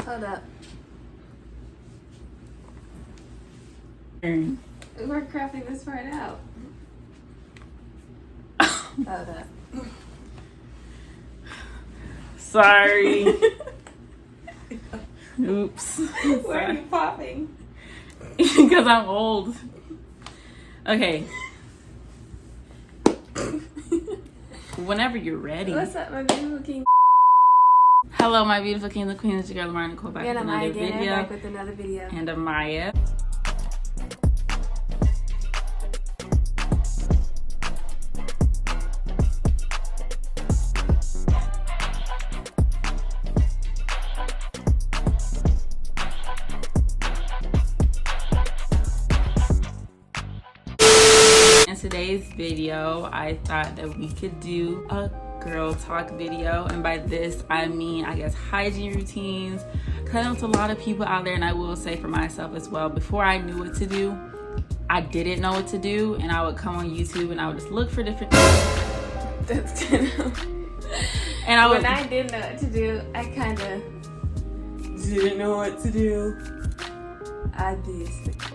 Hold up. We're crafting this part out. Hold up. Sorry. Oops. Why are you popping? Because I'm old. Okay. Whenever you're ready. What's up, my beautiful king? Hello, my beautiful king, the queen. It's your girl, Lamari Nicole, back with another video. Back with another video. And Amaya. In today's video, I thought that we could do a girl talk video, and by this I mean, I guess, hygiene routines. Because I know it's a lot of people out there, and I will say for myself as well, before I knew what to do, I didn't know what to do, and I would come on YouTube and I would just look for different That's kind of... And when I didn't know what to do, I kind of didn't know what to do. I did.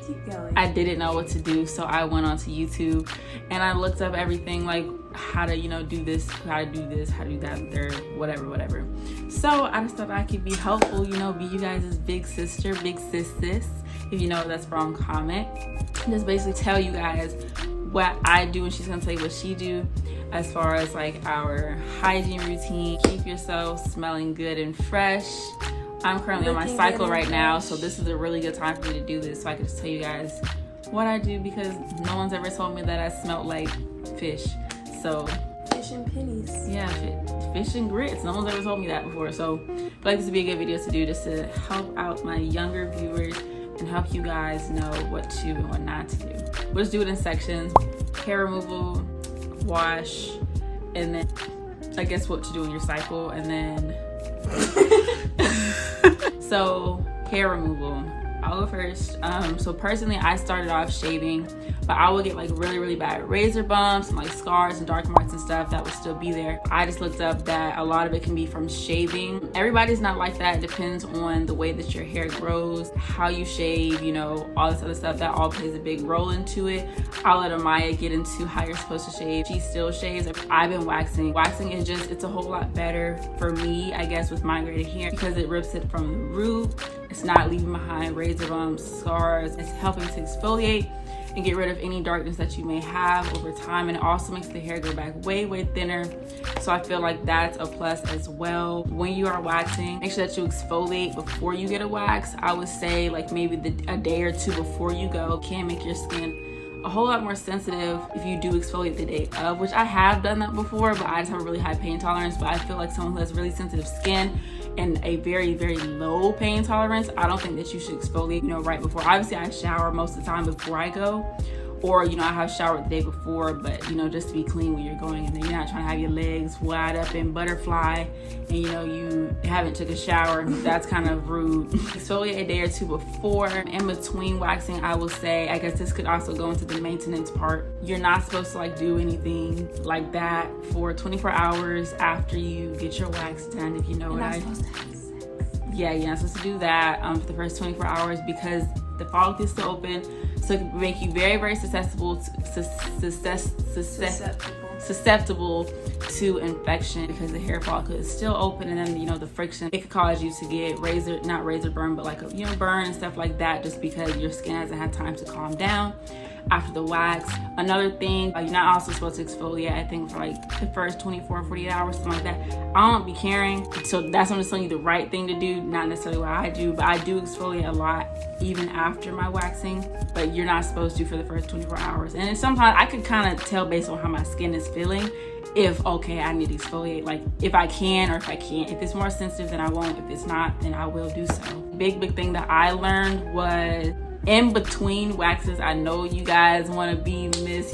Keep going. I didn't know what to do, so I went onto YouTube and I looked up everything, like how to, do this, how to do this, how to do that, third, whatever. So I just thought I could be helpful, be you guys' big sister, big sis. If you know what that's from, comment. Just basically tell you guys what I do, and she's gonna tell you what she do as far as like our hygiene routine. Keep yourself smelling good and fresh. I'm currently on my cycle right now, so this is a really good time for me to do this, so I can just tell you guys what I do, because no one's ever told me that I smelled like fish. So fish and pennies. Yeah, fish and grits. No one's ever told me that before, so I feel like this would be a good video to do, just to help out my younger viewers and help you guys know what to and what not to do. We'll just do it in sections: hair removal, wash, and then I guess what to do in your cycle, and then so hair removal, I'll go first. So personally, I started off shaving, but I would get like really bad razor bumps and like scars and dark marks and stuff that would still be there. I just looked up that a lot of it can be from shaving. Everybody's not like that. It depends on the way that your hair grows, how you shave, all this other stuff. That all plays a big role into it. I'll let Amaya get into how you're supposed to shave. She still shaves. I've been waxing. Waxing is it's a whole lot better for me, I guess, with my braided hair, because it rips it from the root. It's not leaving behind razor bumps, scars. It's helping to exfoliate and get rid of any darkness that you may have over time, and it also makes the hair go back way thinner. So I feel like that's a plus as well. When you are waxing, make sure that you exfoliate before you get a wax. I would say like maybe a day or two before you go can make your skin a whole lot more sensitive if you do exfoliate the day of, which I have done that before, but I just have a really high pain tolerance. But I feel like someone who has really sensitive skin and a very low pain tolerance, I don't think that you should exfoliate, right before. Obviously, I shower most of the time before I go, or I have showered the day before, but just to be clean when you're going, and then you're not trying to have your legs wide up and butterfly, and you haven't took a shower. That's kind of rude. Exfoliate a day or two before. In between waxing, I will say, I guess this could also go into the maintenance part. You're not supposed to do anything like that for 24 hours after you get your wax done, if you know what I mean. Yeah, you're not supposed to do that for the first 24 hours, because the follicle is still open, so it can make you very susceptible to infection, because the hair follicle is still open, and then the friction, it could cause you to get not razor burn, but like a burn and stuff like that, just because your skin hasn't had time to calm down after the wax. Another thing, you're not also supposed to exfoliate, I think, for the first 24 48 hours, something like that. I don't be caring, so that's I'm just telling you the right thing to do, not necessarily what I do, but I do exfoliate a lot even after my waxing, but you're not supposed to for the first 24 hours. And then sometimes I could kind of tell based on how my skin is feeling if, okay, I need to exfoliate, if I can or if I can't. If it's more sensitive, then I won't. If it's not, then I will do so. Big thing that I learned was, in between waxes, I know you guys want to be Miss,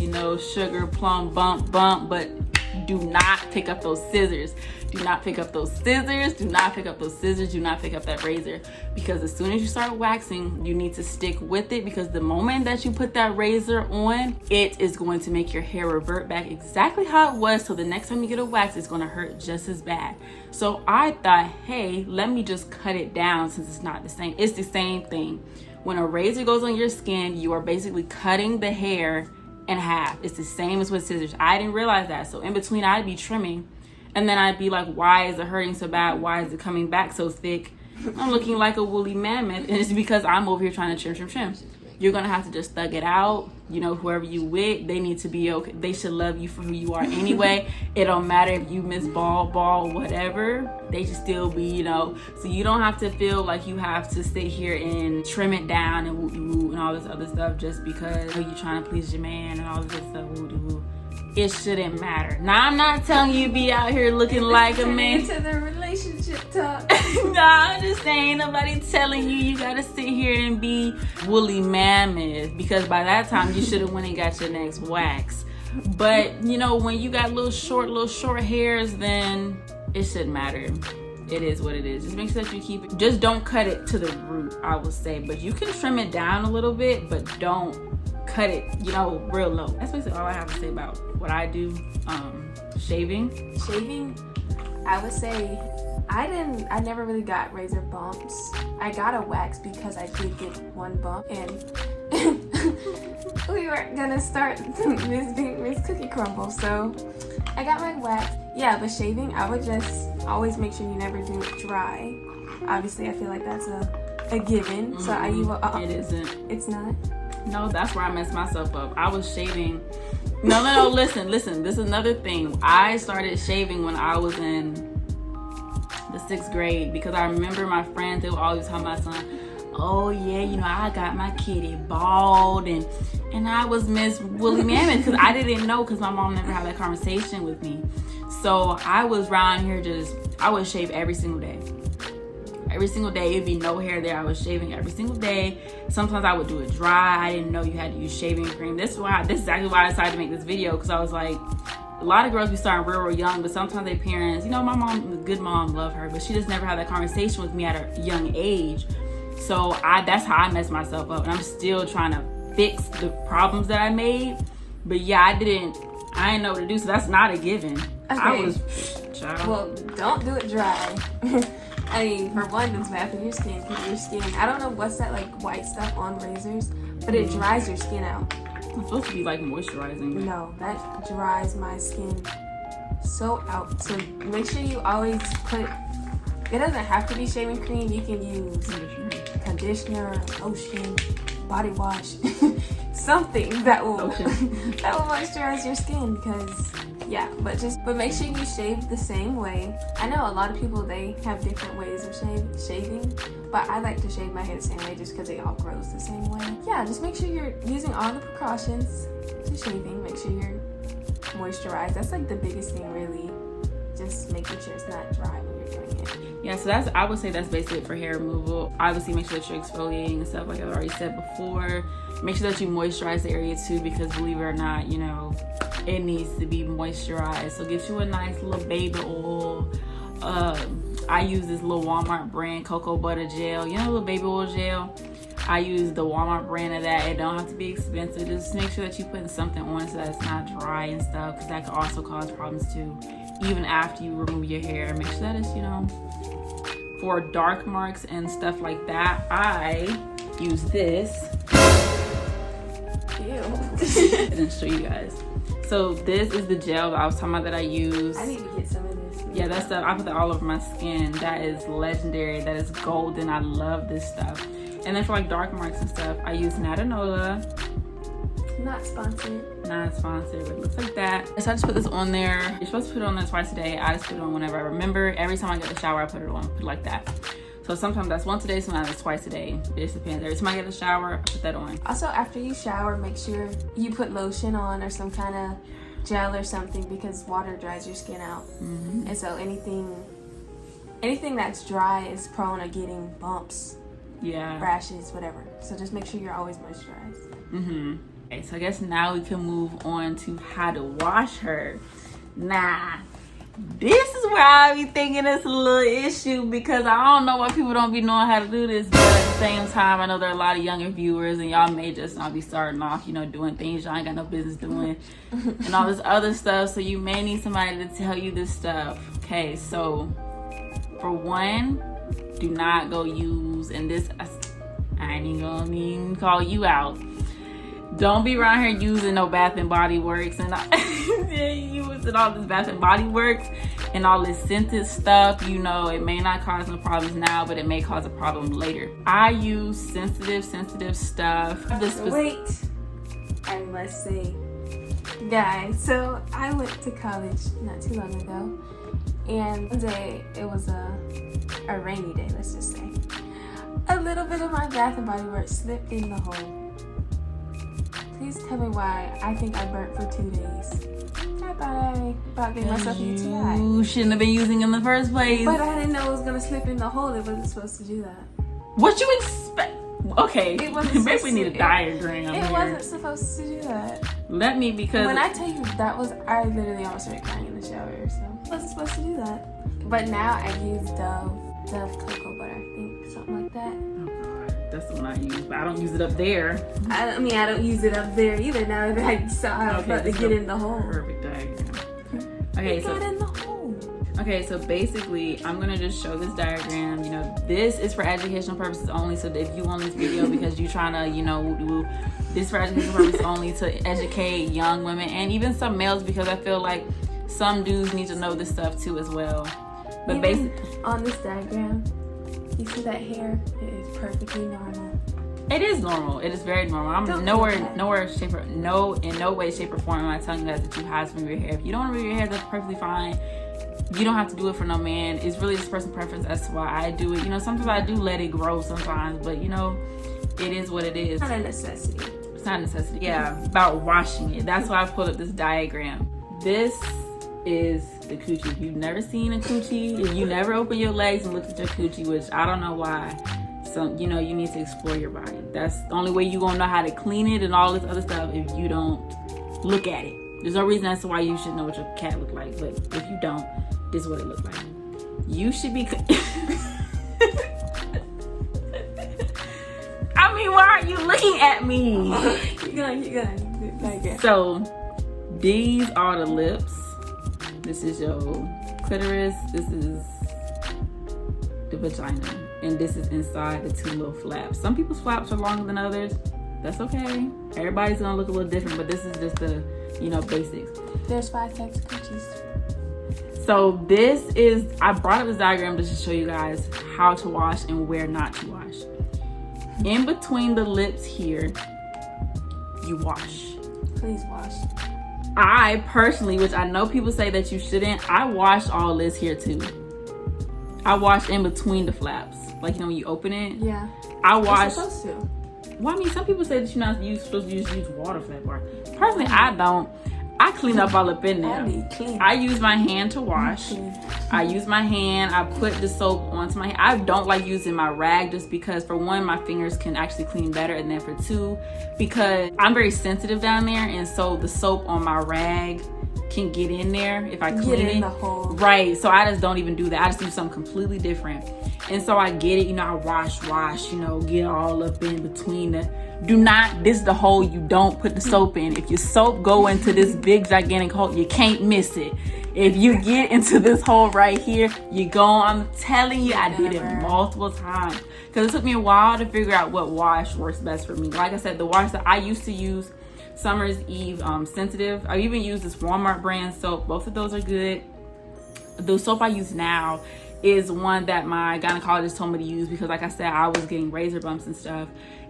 sugar plum bump, but do not pick up those scissors. Do not pick up those scissors. Do not pick up those scissors. Do not pick up that razor, because as soon as you start waxing, you need to stick with it, because the moment that you put that razor on, it is going to make your hair revert back exactly how it was. So the next time you get a wax, it's going to hurt just as bad. So I thought, hey, let me just cut it down, since it's not the same. It's the same thing. When a razor goes on your skin, you are basically cutting the hair in half. It's the same as with scissors. I didn't realize that. So in between, I'd be trimming, and then I'd be like, why is it hurting so bad? Why is it coming back so thick? I'm looking like a woolly mammoth, and it's because I'm over here trying to trim. You're gonna have to just thug it out. You know, whoever you with, they need to be okay. They should love you for who you are anyway. It don't matter if you miss ball, whatever. They should still be, you know. So you don't have to feel like you have to sit here and trim it down and woo and all this other stuff just because you're trying to please your man and all this stuff. Woo. It shouldn't matter. Now, I'm not telling you be out here looking like a man. Into the relationship talk. No, I'm just saying, nobody telling you gotta sit here and be woolly mammoth, because by that time you should have went and got your next wax. But you know, when you got little short hairs, then it shouldn't matter. It is what it is. Just make sure that you keep it. Just don't cut it to the root, I would say. But you can trim it down a little bit, but don't cut it, you know, real low. That's basically all I have to say about what I do. Shaving, I would say I never really got razor bumps. I got a wax because I did get one bump, and we were gonna start Miss Cookie Crumble, so I got my wax. Yeah, but shaving, I would just always make sure you never do it dry. Obviously, I feel like that's a given. So it isn't. It's not. No, that's where I messed myself up. I was shaving. No, listen. This is another thing. I started shaving when I was in the 6th grade, because I remember my friends, they would always tell my son, oh yeah, you know, I got my kitty bald, and I was Miss Woolly Mammoth, because I didn't know, because my mom never had that conversation with me. So I was around here I would shave every single day. Every single day, it'd be no hair there. I was shaving every single day. Sometimes I would do it dry. I didn't know you had to use shaving cream. This is exactly why I decided to make this video, because I was like, a lot of girls be starting real young, but sometimes their parents, you know, my mom, a good mom, love her, but she just never had that conversation with me at a young age. So that's how I messed myself up, and I'm still trying to fix the problems that I made. But yeah, I didn't know what to do, so that's not a given. Okay. Well, don't do it dry. I mean, for one, it's bad for your skin. I don't know what's that like white stuff on razors, but it dries your skin out. It's supposed to be like moisturizing. No, that dries my skin so out. So make sure you always put. It doesn't have to be shaving cream. You can use conditioner, lotion, body wash, something that will moisturize your skin. Because but make sure you shave the same way. I know a lot of people, they have different ways of shaving, but I like to shave my hair the same way just because it all grows the same way. Yeah, just make sure you're using all the precautions to shaving. Make sure you're moisturized. That's like the biggest thing, really. Just making sure it's not dry when you're doing it. Yeah, so I would say that's basically it for hair removal. Obviously, make sure that you're exfoliating and stuff, like I've already said before. Make sure that you moisturize the area too, because believe it or not, you know, it needs to be moisturized. So get you a nice little baby oil. I use this little Walmart brand cocoa butter gel. You know, little baby oil gel. I use the Walmart brand of that. It don't have to be expensive. Just make sure that you're putting something on so that it's not dry and stuff, because that can also cause problems too. Even after you remove your hair, make sure that it's, you know, for dark marks and stuff like that. I use this. Ew. I didn't show you guys. So this is the gel that I was talking about that I use. I need to get some of this. Yeah, that stuff, I put that all over my skin. That is legendary. That is golden. I love this stuff. And then for like dark marks and stuff, I use Natanola. Not sponsored. Not sponsored, but it looks like that. So I just put this on there. You're supposed to put it on there twice a day. I just put it on whenever I remember. Every time I get the shower, I put it on. Put it like that. So sometimes that's once a day, sometimes it's twice a day. It just depends. Every time I get a shower, I put that on. Also, after you shower, make sure you put lotion on or some kind of gel or something, because water dries your skin out. Mm-hmm. And so anything that's dry is prone to getting bumps, rashes, whatever. So just make sure you're always moisturized. Mm-hmm. Okay, so I guess now we can move on to how to wash her. Nah. This is where I be thinking it's a little issue because I don't know why people don't be knowing how to do this. But at the same time, I know there are a lot of younger viewers and y'all may just not be starting off, you know, doing things y'all ain't got no business doing and all this other stuff. So you may need somebody to tell you this stuff. Okay, so for one, do not go use, and this, I ain't even gonna call you out. Don't be around here using no Bath and Body Works and using all this Bath and Body Works and all this scented stuff. You know, it may not cause no problems now, but it may cause a problem later. I use sensitive stuff. Wait, I must say, guys, so I went to college not too long ago, and one day it was a rainy day, let's just say. A little bit of my Bath and Body Works slipped in the hole. Please tell me why I think I burnt for 2 days. I thought I about gave myself a UTI. You shouldn't have been using it in the first place. But I didn't know it was gonna slip in the hole. It wasn't supposed to do that. What you expect? Okay, maybe we need a diagram. It wasn't supposed to do that. Let me, because when I tell you I literally almost started crying in the shower. So I wasn't supposed to do that. But now I use Dove cocoa butter, I think, something like that. That's the one I use, but I don't use it up there. I don't use it up there either. Now that I saw how I was about to get in the hole. Perfect diagram. Okay, so got in the hole. Okay, so basically, I'm gonna just show this diagram. You know, this is for educational purposes only. So if you want this video because you're trying to, you know, this for educational purposes only to educate young women and even some males, because I feel like some dudes need to know this stuff too as well. But basically, on this diagram, you see that hair? It is perfectly normal. It is normal. It is very normal. I'm in no way, shape, or form am I telling you guys that you have to remove your hair. If you don't remove your hair, that's perfectly fine. You don't have to do it for no man. It's really just personal preference as to why I do it. You know, sometimes I do let it grow sometimes, but you know, it is what it is. It's not a necessity. It's not a necessity. Yeah, about washing it. That's why I pulled up this diagram. This is the coochie. If you've never seen a coochie, if you never open your legs and look at your coochie, which I don't know why, so you know you need to explore your body. That's the only way you're gonna know how to clean it and all this other stuff if you don't look at it. There's no reason as to why you should know what your cat look like, but if you don't, this is what it looks like. You should be I mean, why are you looking at me? You're gonna. So these are the lips. This is your clitoris. This is the vagina. And this is inside the 2 little flaps. Some people's flaps are longer than others. That's okay. Everybody's gonna look a little different, but this is just the, you know, basics. There's 5 types of coochies. So this is, I brought up this diagram just to show you guys how to wash and where not to wash. In between the lips here, you wash. Please wash. I personally, which I know people say that you shouldn't, I wash all this here too. I wash in between the flaps. Like, you know, when you open it. Yeah. I wash. You're supposed to. Well, I mean, some people say that you're not supposed to use water for that part. Personally, I don't. I clean up all up in there. I use my hand to wash. I use my hand. I put the soap onto my hand. I don't like using my rag just because, for one, my fingers can actually clean better, and then for two, because I'm very sensitive down there, and so the soap on my rag can get in there if I clean it. In the hole. Right. So I just don't even do that. I just do something completely different. And so I get it, you know, I wash, you know, get all up in between the, this is the hole you don't put the soap in. If your soap go into this big gigantic hole, you can't miss it. If you get into this hole right here, you go, I'm telling you, I did it multiple times. Because it took me a while to figure out what wash works best for me. Like I said, the wash that I used to use, Summer's Eve Sensitive. I even use this Walmart brand soap. Both of those are good. The soap I use now is one that my gynecologist told me to use because, like I said, I was getting razor bumps and stuff,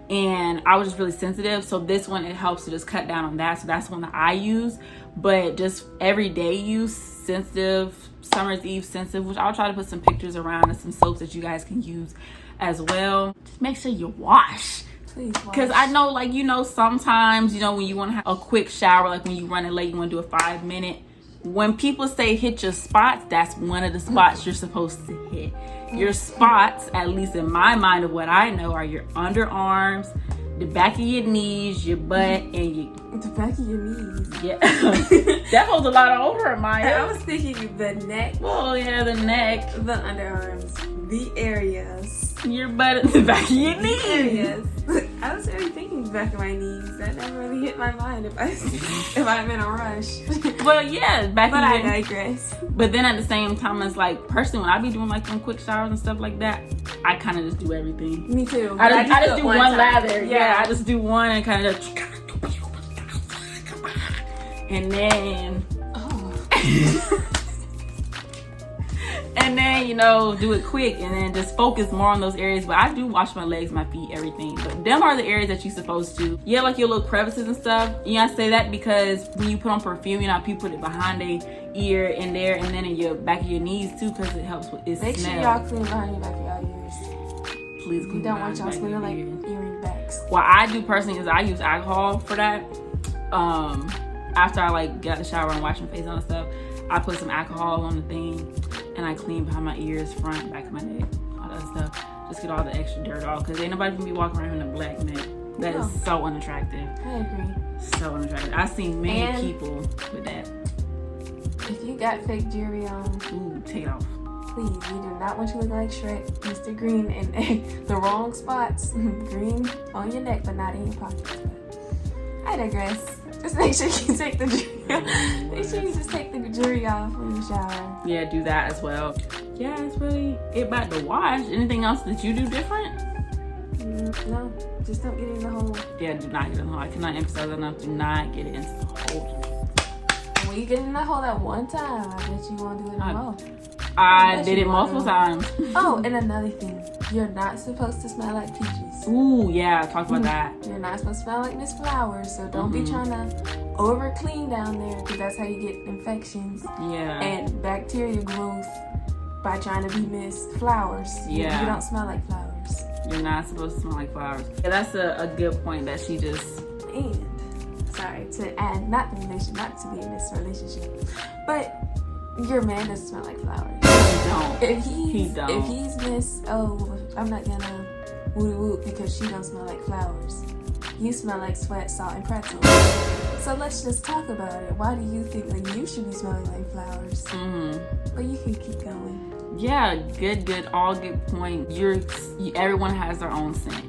and I was just really sensitive. So this one, it helps to just cut down on that. So that's the one that I use. But just everyday use, Sensitive, Summer's Eve Sensitive, which I'll try to put some pictures around and some soaps that you guys can use as well. Just make sure you wash. Because I know, like, you know, sometimes, you know, when you want to have a quick shower, like when you running late, you want to do a 5-minute. When people say hit your spots, that's one of the spots you're supposed to hit. Your spots, at least in my mind of what I know, are your underarms, the back of your knees, your butt, and the back of your knees. Yeah. That holds a lot of over, Maya. I was thinking the neck. Oh, yeah, the neck. The underarms. The areas. Your butt and the back of your knees. Areas. I was really thinking the back of my knees. That never really hit my mind if I'm in a rush. Well, yeah, back but of I your knees. digress. But then at the same time, it's like, personally, when I be doing like them quick showers and stuff like that, I kind of just do everything. Me too. I just do one lather. Yeah, I just do one and kind of just... And then... And then, you know, do it quick and then just focus more on those areas. But I do wash my legs, my feet, everything. But them are the areas that you're supposed to. Yeah, like your little crevices and stuff. You know, I say that because when you put on perfume, you know, people put it behind their ear and there and then in your back of your knees too, because it helps with its smell. Make sure y'all clean behind your back of y'all ears. Please clean. You don't want y'all smelling like earring backs. What I do personally is I use alcohol for that. After I like get out the shower and wash my face and stuff, I put some alcohol on the thing and I clean behind my ears, front, back of my neck, all that stuff. Just get all the extra dirt off, because ain't nobody gonna be walking around with a black neck. That is so unattractive. I agree. So unattractive. I've seen many people with that. If you got fake jewelry on, Ooh, take it off. please, we do not want you to look like Shrek, Mr. Green, and the wrong spots. Green on your neck, but not in your pockets. But I digress. Just make sure you take the jewelry off. Make sure you just take the jewelry off when you shower. Yeah, do that as well. Yeah, that's really it about the wash. Anything else that you do different? No, just don't get in the hole. Yeah, do not get in the hole. I cannot emphasize enough. Do not get into the hole. When you get in the hole that one time, I bet you won't do it anymore. I did it multiple times. Oh, and another thing. You're not supposed to smell like peaches. Ooh, yeah, talk about that. You're not supposed to smell like Miss Flowers, so don't be trying to over clean down there, because that's how you get infections and bacteria growth by trying to be Miss Flowers. Yeah. You don't smell like flowers. You're not supposed to smell like flowers. Yeah, that's a good point that she just... And, sorry, to add, not to be in this relationship, but your man doesn't smell like flowers. He don't. If he's Miss, I'm not gonna woo woo because she don't smell like flowers. You smell like sweat, salt, and pretzels. So let's just talk about it. Why do you think that you should be smelling like flowers? But you can keep going. Yeah, good, all good point. Everyone has their own scent.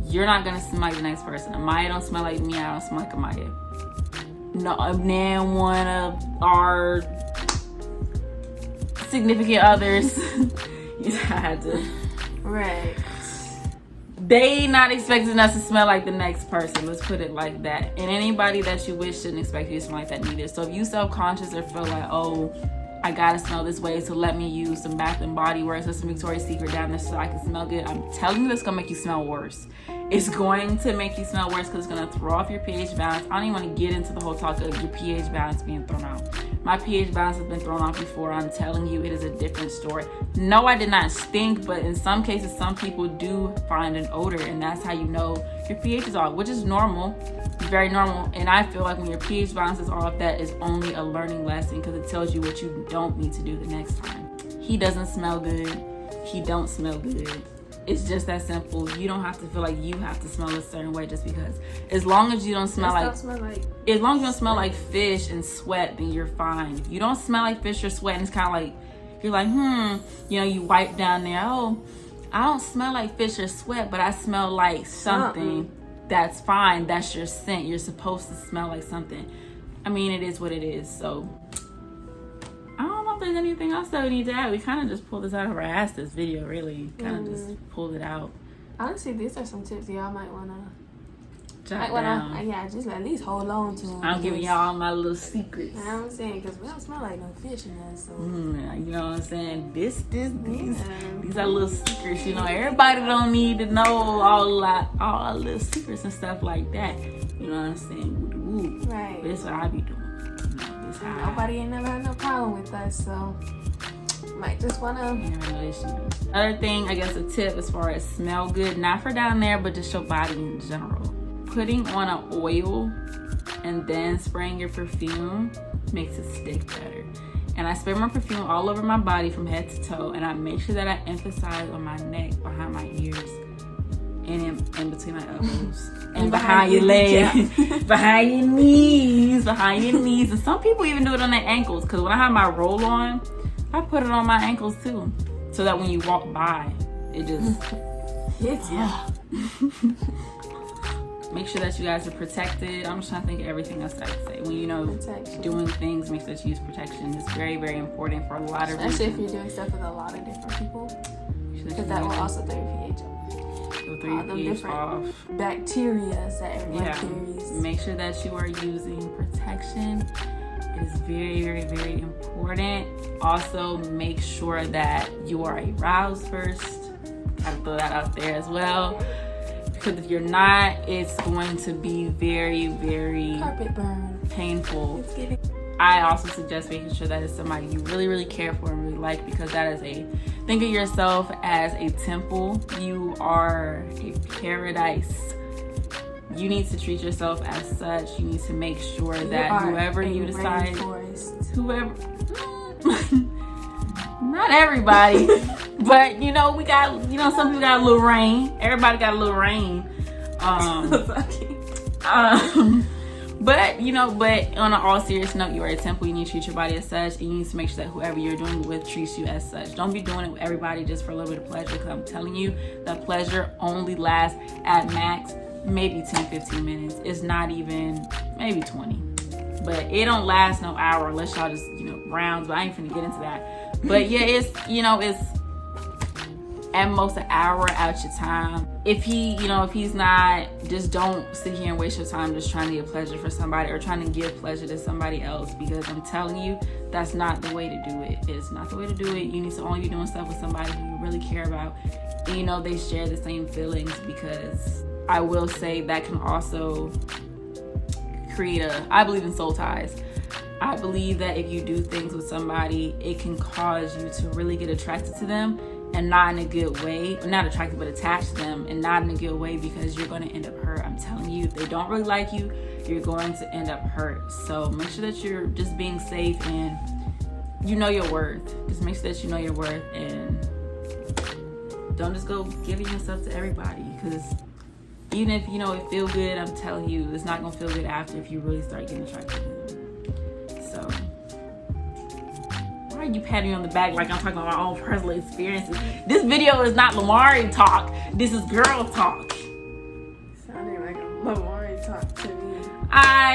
You're not gonna smell like the next person. Amaya don't smell like me. I don't smell like Amaya. No, nan one of our significant others. You had to. Right. They not expecting us to smell like the next person. Let's put it like that. And anybody that you wish shouldn't expect you to smell like that neither. So if you self-conscious or feel like, oh, I gotta smell this way, so let me use some Bath and Body Works or some Victoria's Secret down there so I can smell good, I'm telling you, that's gonna make you smell worse. It's going to make you smell worse because it's gonna throw off your pH balance. I don't even want to get into the whole talk of your pH balance being thrown out. My pH balance has been thrown off before. I'm telling you, it is a different story. No, I did not stink, but in some cases, some people do find an odor, and that's how you know your pH is off, which is normal. Very normal. And I feel like when your pH balance is off, that is only a learning lesson because it tells you what you don't need to do the next time. He doesn't smell good. He don't smell good. It's just that simple. You don't have to feel like you have to smell a certain way just because. As long as you don't smell like as long as you don't smell like fish and sweat, then you're fine. If you don't smell like fish or sweat, and it's kind of like you're like, you know, you wipe down there. Oh, I don't smell like fish or sweat, but I smell like something. That's fine. That's your scent. You're supposed to smell like something. I mean, it is what it is. So I don't know if there's anything else that we need to add. We kind of just pulled this out of our ass, this video, really. Kind of just pulled it out. Honestly, these are some tips y'all might want to jot down. Yeah, just at least hold on to them. I'm giving y'all my little secrets. You know what I'm saying? Because we don't smell like no fish in us. So. You know what I'm saying? These are little secrets. You know, everybody don't need to know all our little secrets and stuff like that. You know what I'm saying? Woo. Right. But that's what I be doing. Nobody ain't never had no problem with us, so might just want to. Other thing, I guess a tip as far as smell good, not for down there, but just your body in general. Putting on an oil and then spraying your perfume makes it stick better. And I spray my perfume all over my body from head to toe, and I make sure that I emphasize on my neck, behind my ears. and in between my elbows. And behind your legs, behind your knees, And some people even do it on their ankles. Because when I have my roll on, I put it on my ankles too. So that when you walk by, it just hits you. Make sure that you guys are protected. I'm just trying to think of everything else I could say. When doing things, make sure that you use protection. It's very, very important for a lot of reasons. Especially if you're doing stuff with a lot of different people. Because that will also throw your pH up. Off. Bacteria that everyone carries. Make sure that you are using protection. It is very, very, very important. Also, make sure that you are aroused first. Gotta throw that out there as well. Because if you're not, it's going to be very, very carpet burn. Painful. I also suggest making sure that it's somebody you really, really care for and really like, because that is think of yourself as a temple. You are a paradise. You need to treat yourself as such. You need to make sure that whoever you decide, not everybody, but we got, some people got a little rain. Everybody got a little rain. But on an all serious note, you are a temple. You need to treat your body as such, and you need to make sure that whoever you're doing it with treats you as such. Don't be doing it with everybody just for a little bit of pleasure, because I'm telling you, that pleasure only lasts at max maybe 10-15 minutes. It's not even maybe 20, but it don't last no hour unless y'all just rounds. But I ain't finna get into that. But yeah, it's at most an hour out your time. If he's not, just don't sit here and waste your time just trying to get pleasure for somebody or trying to give pleasure to somebody else, because I'm telling you, that's not the way to do it. It's not the way to do it. You need to only be doing stuff with somebody who you really care about, and they share the same feelings, because I will say that can also create I believe in soul ties. I believe that if you do things with somebody, it can cause you to really get attracted to them, and not in a good way. Not attracted, but attached to them, and not in a good way, because you're going to end up hurt. I'm telling you, if they don't really like you, you're going to end up hurt. So make sure that you're just being safe and you know your worth. Just make sure that you know your worth, and don't just go giving yourself to everybody, because even if it feel good, I'm telling you, it's not going to feel good after if you really start getting attracted to them. So why are you patting me on the back like I'm talking about my own personal experiences? This video is not Lamari talk. This is girl talk. Sounding like a Lamari talk to me.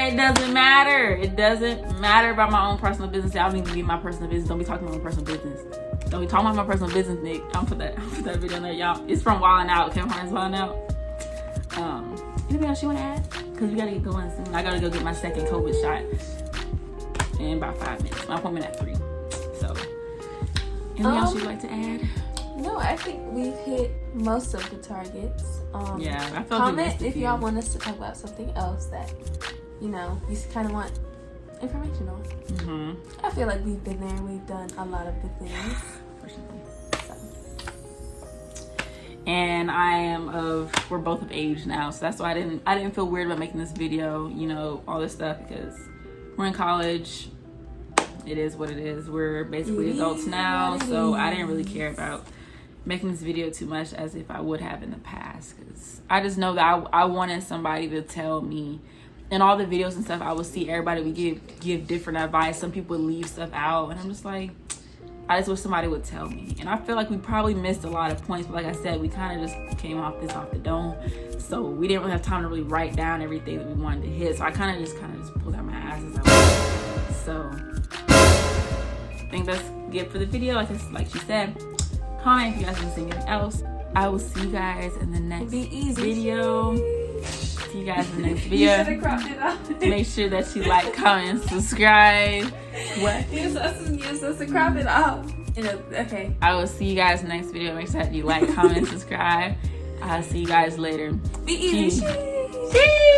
It doesn't matter. It doesn't matter about my own personal business. I don't need to be in my personal business. Don't be talking about my personal business. Don't be talking about my personal business, Nick. I'll put that video in there, y'all. It's from Wildin' Out. Kim Harden's Wildin' Out. Anything else you want to add? Because we got to get going soon. I got to go get my second COVID shot in about 5 minutes. My appointment at 3. So, anything else you'd like to add? No, I think we've hit most of the targets. Yeah, I felt comment if y'all want us to talk about something else that you kind of want information on. Mm-hmm. I feel like we've been there and we've done a lot of the things. And we're both of age now, so that's why I didn't feel weird about making this video, all this stuff, because we're in college. It is what it is. We're basically adults now, so I didn't really care about making this video too much as if I would have in the past, because I just know that I wanted somebody to tell me. In all the videos and stuff, I would see everybody would give different advice. Some people would leave stuff out, and I'm just like, I just wish somebody would tell me. And I feel like we probably missed a lot of points, but like I said, we kind of just came off the dome, so we didn't really have time to really write down everything that we wanted to hit. So I kind of just pulled out my ass as I went. So I think that's good for the video. Like she said, comment if you guys want to see anything else. I will see you guys in the next video. See you guys in the next video. You should have cropped it out. Make sure that you like, comment, subscribe. What? You're supposed to crop it out. Okay. I will see you guys in the next video. Make sure that you like, comment, subscribe. I'll see you guys later. Be easy. Peace.